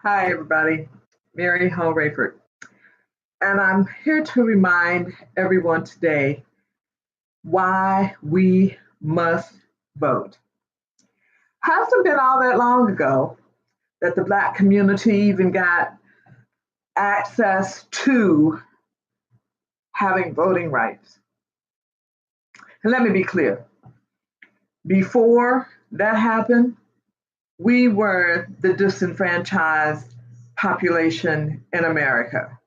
Hi, everybody. Mary Hall Rayford. And I'm here to remind everyone today why we must vote. Hasn't been all that long ago that the Black community even got access to having voting rights. And let me be clear, before that happened, we were the disenfranchised population in America.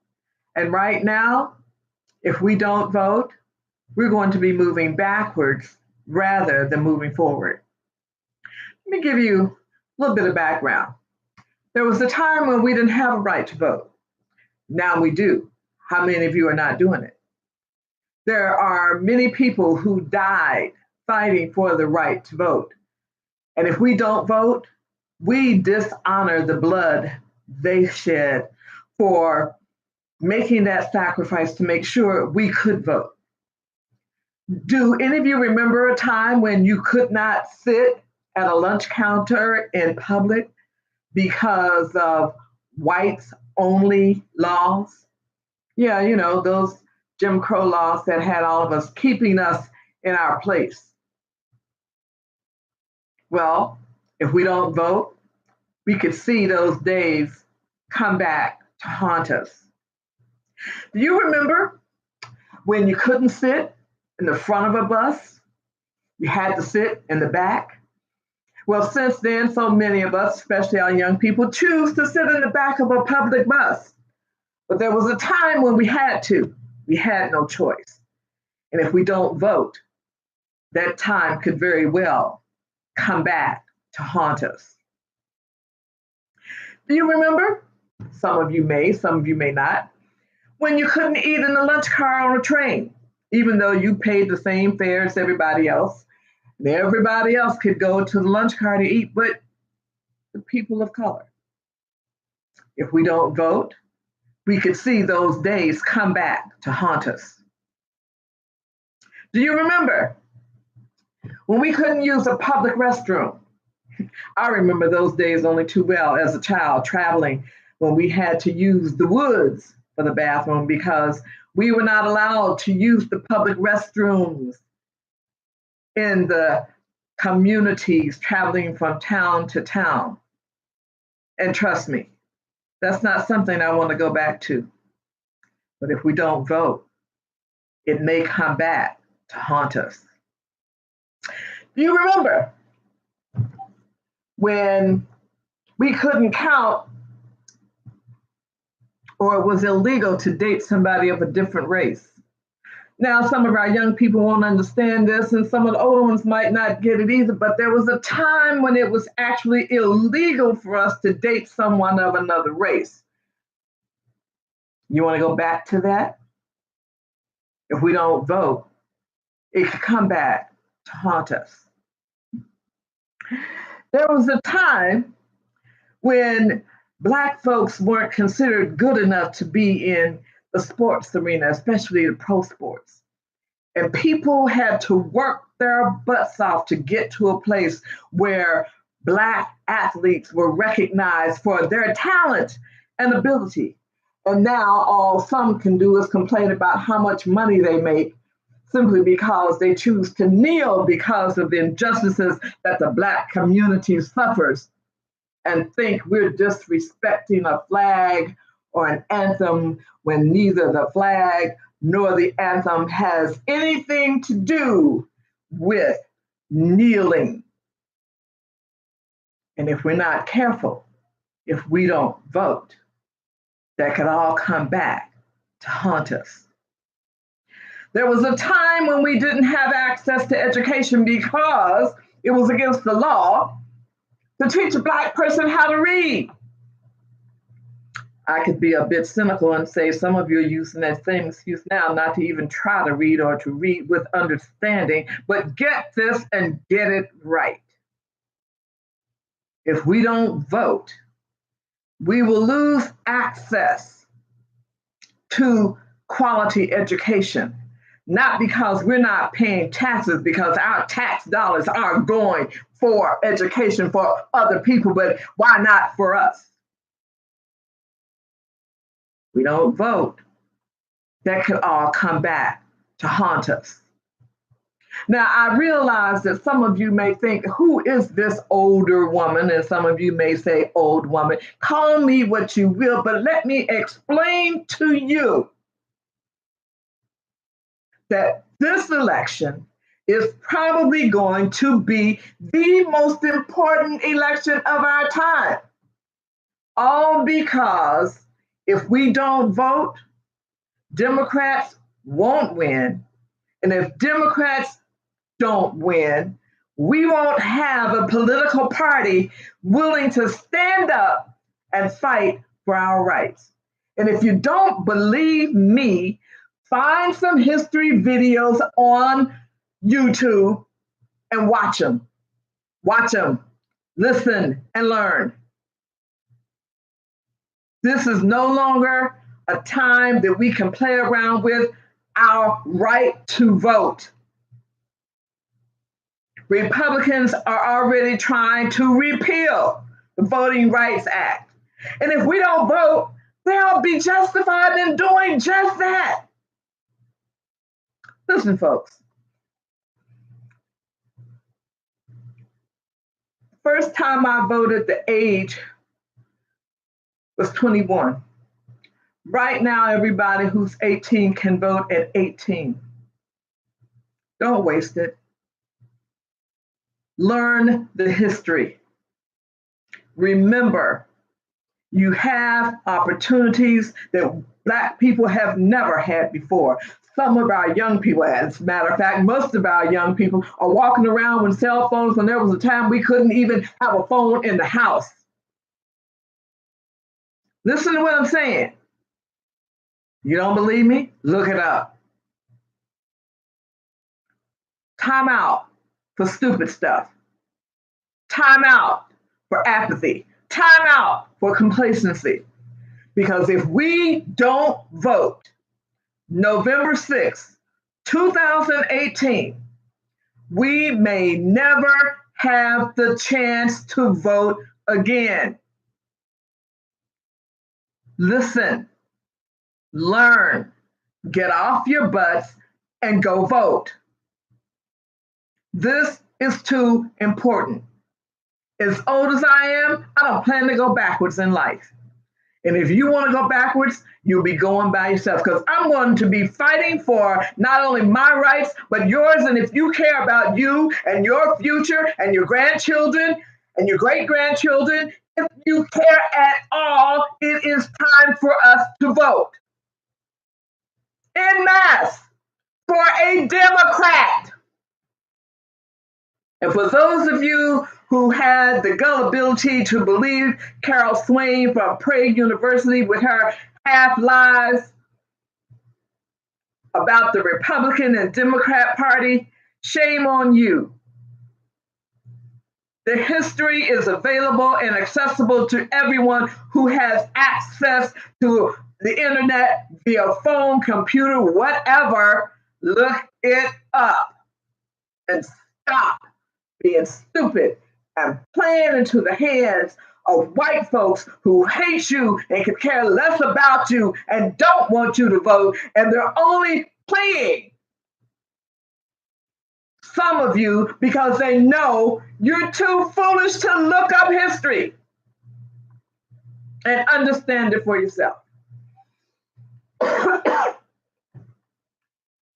And right now, if we don't vote, we're going to be moving backwards rather than moving forward. Let me give you a little bit of background. There was a time when we didn't have a right to vote. Now we do. How many of you are not doing it? There are many people who died fighting for the right to vote. And if we don't vote, we dishonor the blood they shed for making that sacrifice to make sure we could vote. Do any of you remember a time when you could not sit at a lunch counter in public because of whites only laws? Yeah, you know, those Jim Crow laws that had all of us keeping us in our place. Well, if we don't vote, we could see those days come back to haunt us. Do you remember when you couldn't sit in the front of a bus? You had to sit in the back? Well, since then, so many of us, especially our young people, choose to sit in the back of a public bus. But there was a time when we had to. We had no choice. And if we don't vote, that time could very well come back to haunt us. Do you remember? Some of you may, some of you may not. When you couldn't eat in the lunch car on a train, even though you paid the same fare as everybody else, and everybody else could go to the lunch car to eat, but the people of color. If we don't vote, we could see those days come back to haunt us. Do you remember when we couldn't use a public restroom? I remember those days only too well as a child traveling when we had to use the woods for the bathroom because we were not allowed to use the public restrooms in the communities traveling from town to town. And trust me, that's not something I want to go back to. But if we don't vote, it may come back to haunt us. Do you remember when we couldn't count or it was illegal to date somebody of a different race? Now, some of our young people won't understand this, and some of the older ones might not get it either, but there was a time when it was actually illegal for us to date someone of another race. You want to go back to that? If we don't vote, it could come back to haunt us. There was a time when Black folks weren't considered good enough to be in the sports arena, especially the pro sports. And people had to work their butts off to get to a place where Black athletes were recognized for their talent and ability. And now all some can do is complain about how much money they make simply because they choose to kneel because of the injustices that the Black community suffers and think we're disrespecting a flag or an anthem when neither the flag nor the anthem has anything to do with kneeling. And if we're not careful, if we don't vote, that could all come back to haunt us. There was a time when we didn't have access to education because it was against the law to teach a Black person how to read. I could be a bit cynical and say some of you are using that same excuse now not to even try to read or to read with understanding, but get this and get it right. If we don't vote, we will lose access to quality education, not because we're not paying taxes, because our tax dollars are going for education for other people, but why not for us? we don't vote, that could all come back to haunt us. Now, I realize that some of you may think, who is this older woman? And some of you may say, old woman. Call me what you will, but let me explain to you that this election is probably going to be the most important election of our time. All because if we don't vote, Democrats won't win. And if Democrats don't win, we won't have a political party willing to stand up and fight for our rights. And if you don't believe me, find some history videos on YouTube and watch them. Watch them, listen, and learn. This is no longer a time that we can play around with our right to vote. Republicans are already trying to repeal the Voting Rights Act. And if we don't vote, they'll be justified in doing just that. Listen, folks. First time I voted, the age was 21. Right now, everybody who's 18 can vote at 18. Don't waste it. Learn the history. Remember, you have opportunities that Black people have never had before. Some of our young people, as a matter of fact, most of our young people are walking around with cell phones when there was a time we couldn't even have a phone in the house. Listen to what I'm saying. You don't believe me? Look it up. Time out for stupid stuff. Time out for apathy. Time out for complacency. Because if we don't vote November 6th, 2018, we may never have the chance to vote again. Listen, learn, get off your butts, and go vote. This is too important. As old as I am, I don't plan to go backwards in life. And if you want to go backwards, you'll be going by yourself, because I'm going to be fighting for not only my rights, but yours. And if you care about you and your future and your grandchildren and your great-grandchildren, if you care at all, it is time for us to vote en masse for a Democrat. And for those of you who had the gullibility to believe Carol Swain from Prague University with her half-lies about the Republican and Democrat Party, shame on you. The history is available and accessible to everyone who has access to the internet via phone, computer, whatever. Look it up and stop being stupid and playing into the hands of white folks who hate you and could care less about you and don't want you to vote, and they're only playing some of you because they know you're too foolish to look up history and understand it for yourself.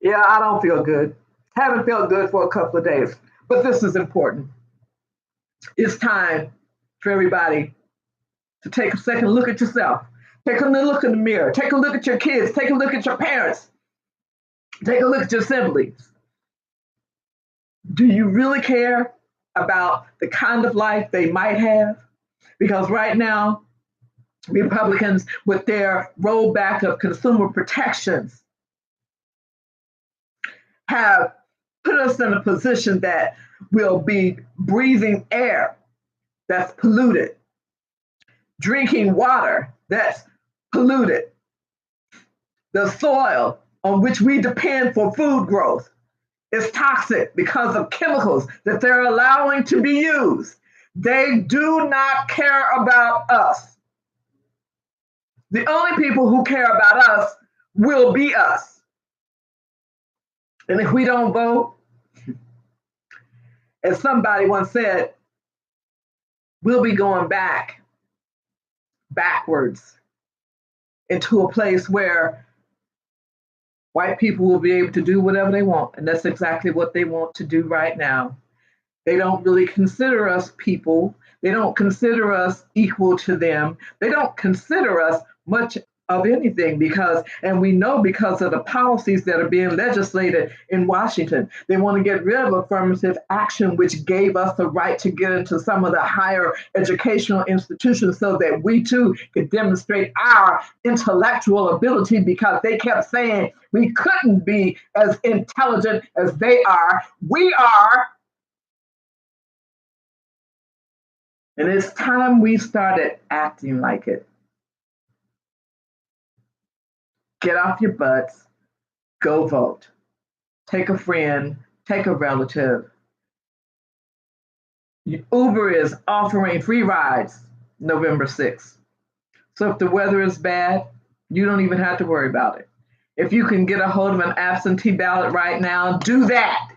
Yeah, I don't feel good. Haven't felt good for a couple of days, but this is important. It's time for everybody to take a second look at yourself. Take a look in the mirror. Take a look at your kids. Take a look at your parents. Take a look at your siblings. Do you really care about the kind of life they might have? Because right now, Republicans, with their rollback of consumer protections, have put us in a position that we'll be breathing air that's polluted, drinking water that's polluted, the soil on which we depend for food growth is toxic because of chemicals that they're allowing to be used. They do not care about us. The only people who care about us will be us. And if we don't vote, as somebody once said, we'll be going backwards into a place where white people will be able to do whatever they want. And that's exactly what they want to do right now. They don't really consider us people. They don't consider us equal to them. They don't consider us much of anything and we know because of the policies that are being legislated in Washington, they want to get rid of affirmative action, which gave us the right to get into some of the higher educational institutions so that we too could demonstrate our intellectual ability because they kept saying we couldn't be as intelligent as they are. We are. And it's time we started acting like it. Get off your butts, go vote. Take a friend, take a relative. Uber is offering free rides November 6th. So if the weather is bad, you don't even have to worry about it. If you can get a hold of an absentee ballot right now, do that.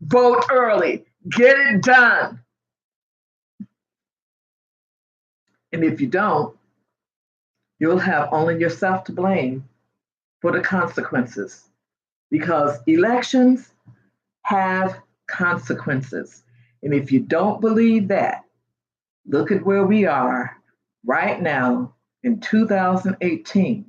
Vote early, get it done. And if you don't, you'll have only yourself to blame for the consequences, because elections have consequences. And if you don't believe that, look at where we are right now in 2018,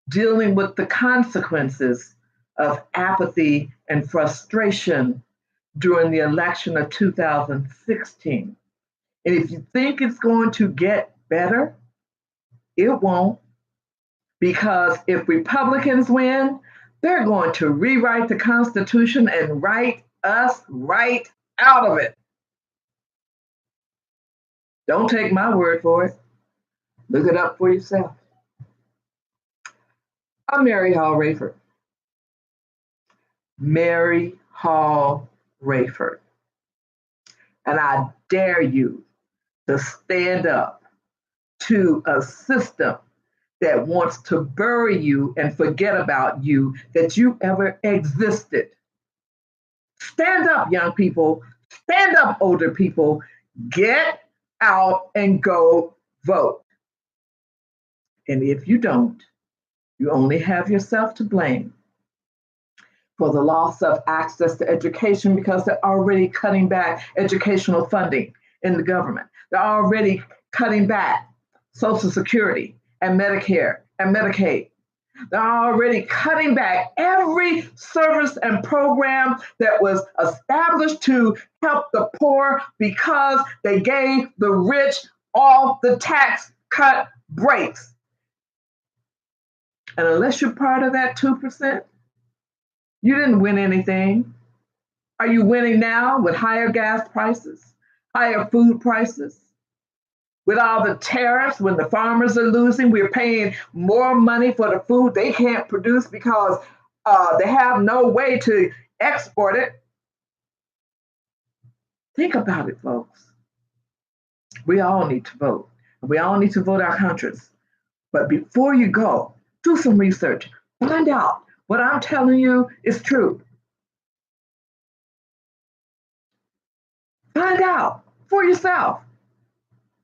dealing with the consequences of apathy and frustration during the election of 2016. And if you think it's going to get better, it won't. Because if Republicans win, they're going to rewrite the Constitution and write us right out of it. Don't take my word for it. Look it up for yourself. I'm Mary Hall Rayford. Mary Hall Rayford. And I dare you to stand up to a system that wants to bury you and forget about you, that you ever existed. Stand up, young people. Stand up, older people. Get out and go vote. And if you don't, you only have yourself to blame for the loss of access to education because they're already cutting back educational funding in the government. They're already cutting back Social Security and Medicare and Medicaid. They're already cutting back every service and program that was established to help the poor because they gave the rich all the tax cut breaks. And unless you're part of that 2%, you didn't win anything. Are you winning now with higher gas prices, higher food prices? With all the tariffs, when the farmers are losing, we're paying more money for the food they can't produce because they have no way to export it. Think about it, folks. We all need to vote. We all need to vote our conscience. But before you go, do some research. Find out what I'm telling you is true. Find out for yourself.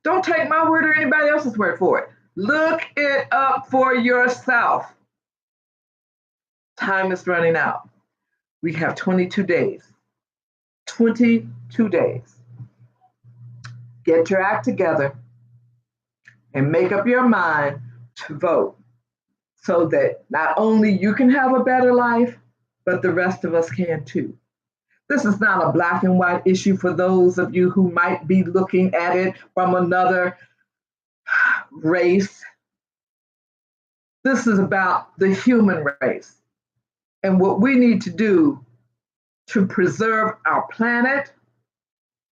Don't take my word or anybody else's word for it. Look it up for yourself. Time is running out. We have 22 days. 22 days. Get your act together and make up your mind to vote so that not only you can have a better life, but the rest of us can too. This is not a black and white issue for those of you who might be looking at it from another race. This is about the human race and what we need to do to preserve our planet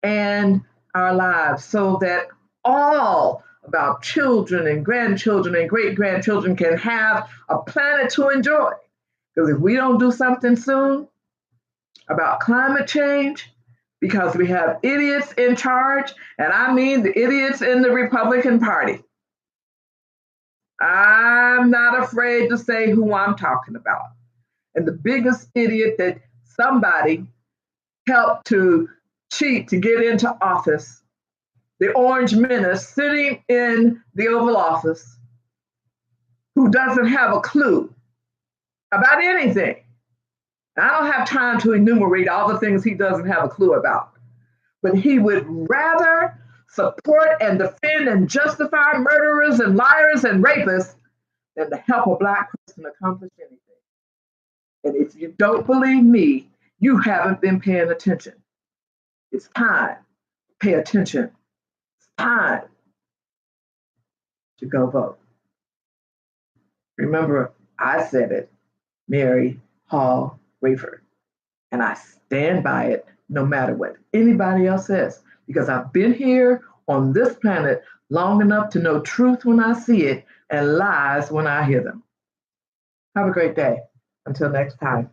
and our lives so that all of our children and grandchildren and great-grandchildren can have a planet to enjoy. Because if we don't do something soon about climate change, because we have idiots in charge, and I mean the idiots in the Republican Party, I'm not afraid to say who I'm talking about. And the biggest idiot that somebody helped to cheat to get into office, the orange menace sitting in the Oval Office, who doesn't have a clue about anything. I don't have time to enumerate all the things he doesn't have a clue about, but he would rather support and defend and justify murderers and liars and rapists than to help a Black person accomplish anything. And if you don't believe me, you haven't been paying attention. It's time to pay attention. It's time to go vote. Remember, I said it, Mary Hall Rayford, and I stand by it no matter what anybody else says, because I've been here on this planet long enough to know truth when I see it and lies when I hear them. Have a great day. Until next time.